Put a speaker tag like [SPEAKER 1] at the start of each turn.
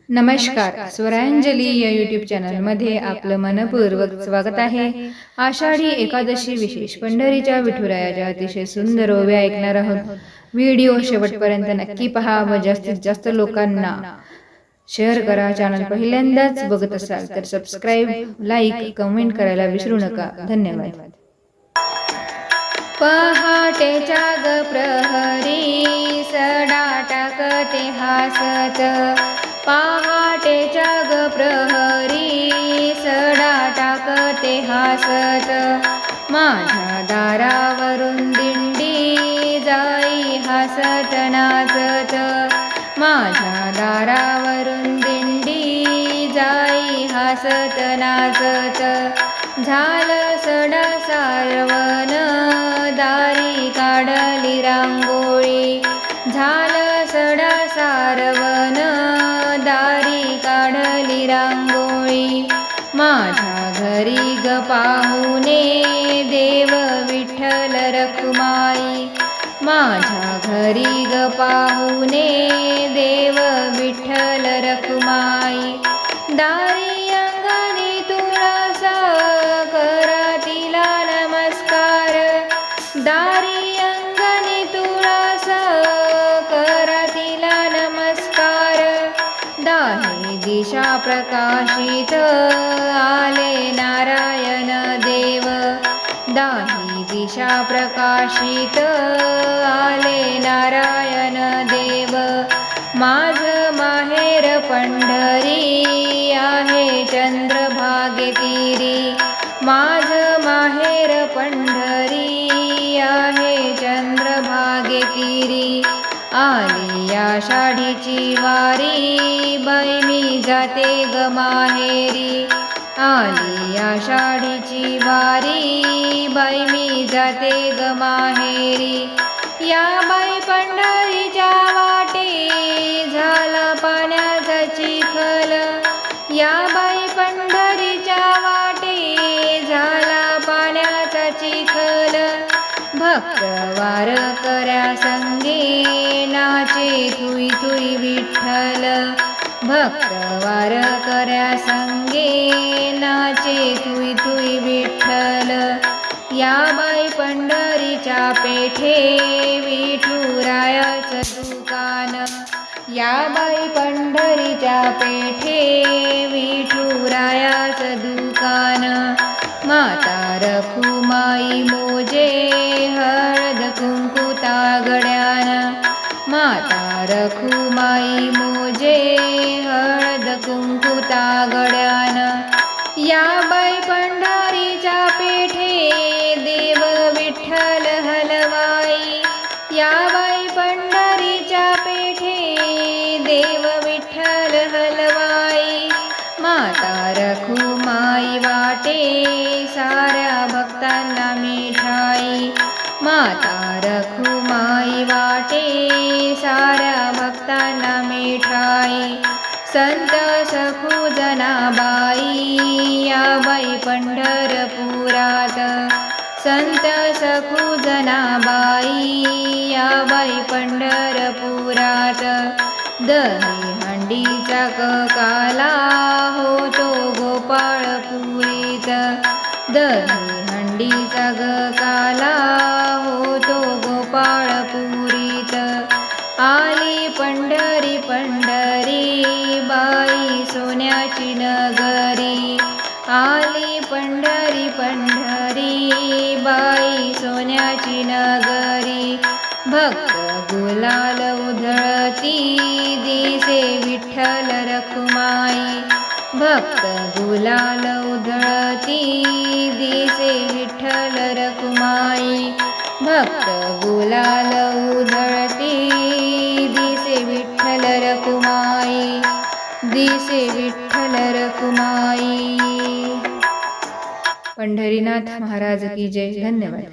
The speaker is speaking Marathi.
[SPEAKER 1] नमस्कार, स्वरांजली या यूट्यूब चॅनलमध्ये आपलं मनपूर्वक स्वागत आहे। आषाढी एकादशी विशेष पंढरीच्या विठुरायाच्या अतिशय सुंदर ओव्या ऐकणार आहोत। व्हिडिओ शेवटपर्यंत नक्की पहा व जास्तीत जास्त लोकांना शेअर करा। चॅनल पहिल्यांदाच बघत असाल तर सबस्क्राइब, लाईक, कमेंट करायला विसरू नका। धन्यवाद। पहाटेच्या ग प्रहरी सडा टाकते हासत, पहाटेच्या ग प्रहरी सडा टाकते हासत, माझ्या दारावरून दिंडी जाई हासत नाचत, माझ्या दारावरून दिंडी जाई हासत नाचत, झालं सडा सारवण दारी काढली रांगोळी, झालं सडा सारवण दारी काढली रांगोळी, माझ्या घरी ग पाहुणे देव विठ्ठल रखुमाई, माझ्या घरी ग पाहुणे देव विठ्ठल रखुमाई, दारी अंगणी तुळसा करा तिला नमस्कार, दारी अंगणी तुळसा करा तिला नमस्कार, दाही दिशा प्रकाशित आले नारायण देव, दाही दिशा प्रकाशित आले नारायण देव, माझं माहेर पंढरी आहे चंद्रभागे तीरी, माझं माहेर पंढरी आहे चंद्रभागे तीरी, आली आषाढीची वारी बाई मी जाते ग माहेरी, आली आषाढीची वारी बाई मी जाते ग माहेरी, या बाई पंढरीच्या वाटे झाला पाण्याचा चिखल, या बाई पंढरीच्या वाटे झाला पाण्याचा चिखल, भक्त वार कर्या संगे नाचे थुई थुई विठ्ठल, भक्त वार कर्या संगे नाचे थुई थुई विठ्ठल, या बाई पंढरीच्या पेठे विठुरायाचं दुकान, या बाई पंढरीच्या पेठे विठुरायाचं दुकान, माता रखुमाई मोजे हळद कुंकू तागड्यान, माता रखुमाई मोजे हळद कुंकू तागड्यान, या बाई पंढरीच्या पेठे देव विठ्ठल हलवाई, या बाई पंढरीच्या पेठे देव विठ्ठल हलवाई, माता रखुमाई वाटे साऱ्या भक्तांना मिठाई, माता रखुमाई वाटे साऱ्या भक्तांना मिठाई, संत सखू जनाबाई या बाई पंढरपुरात, संत सखू जनाबाई या बाई पंढरपुरात, दही हंडीचा ककाला होतो गोपाळपुरीत, दही हंडीचा गकाला होतो गोपाळपुरीत, आली पंढरी पंढरी बाई सोन्याची नगरी, आली पंढरी पंढरी बाई सोन्याची नगरी, भक्त गुलाल उधळती दिसे विठ्ठल रखुमाई, भक्त गुलाल उधळती दिसे विठ्ठल रखुमाई, भक्त गुलाल उधळती दिसे विठ्ठल रखुमाई, दिसे विठ्ठल रखुमाई। पंढरीनाथ महाराज की जय। धन्यवाद।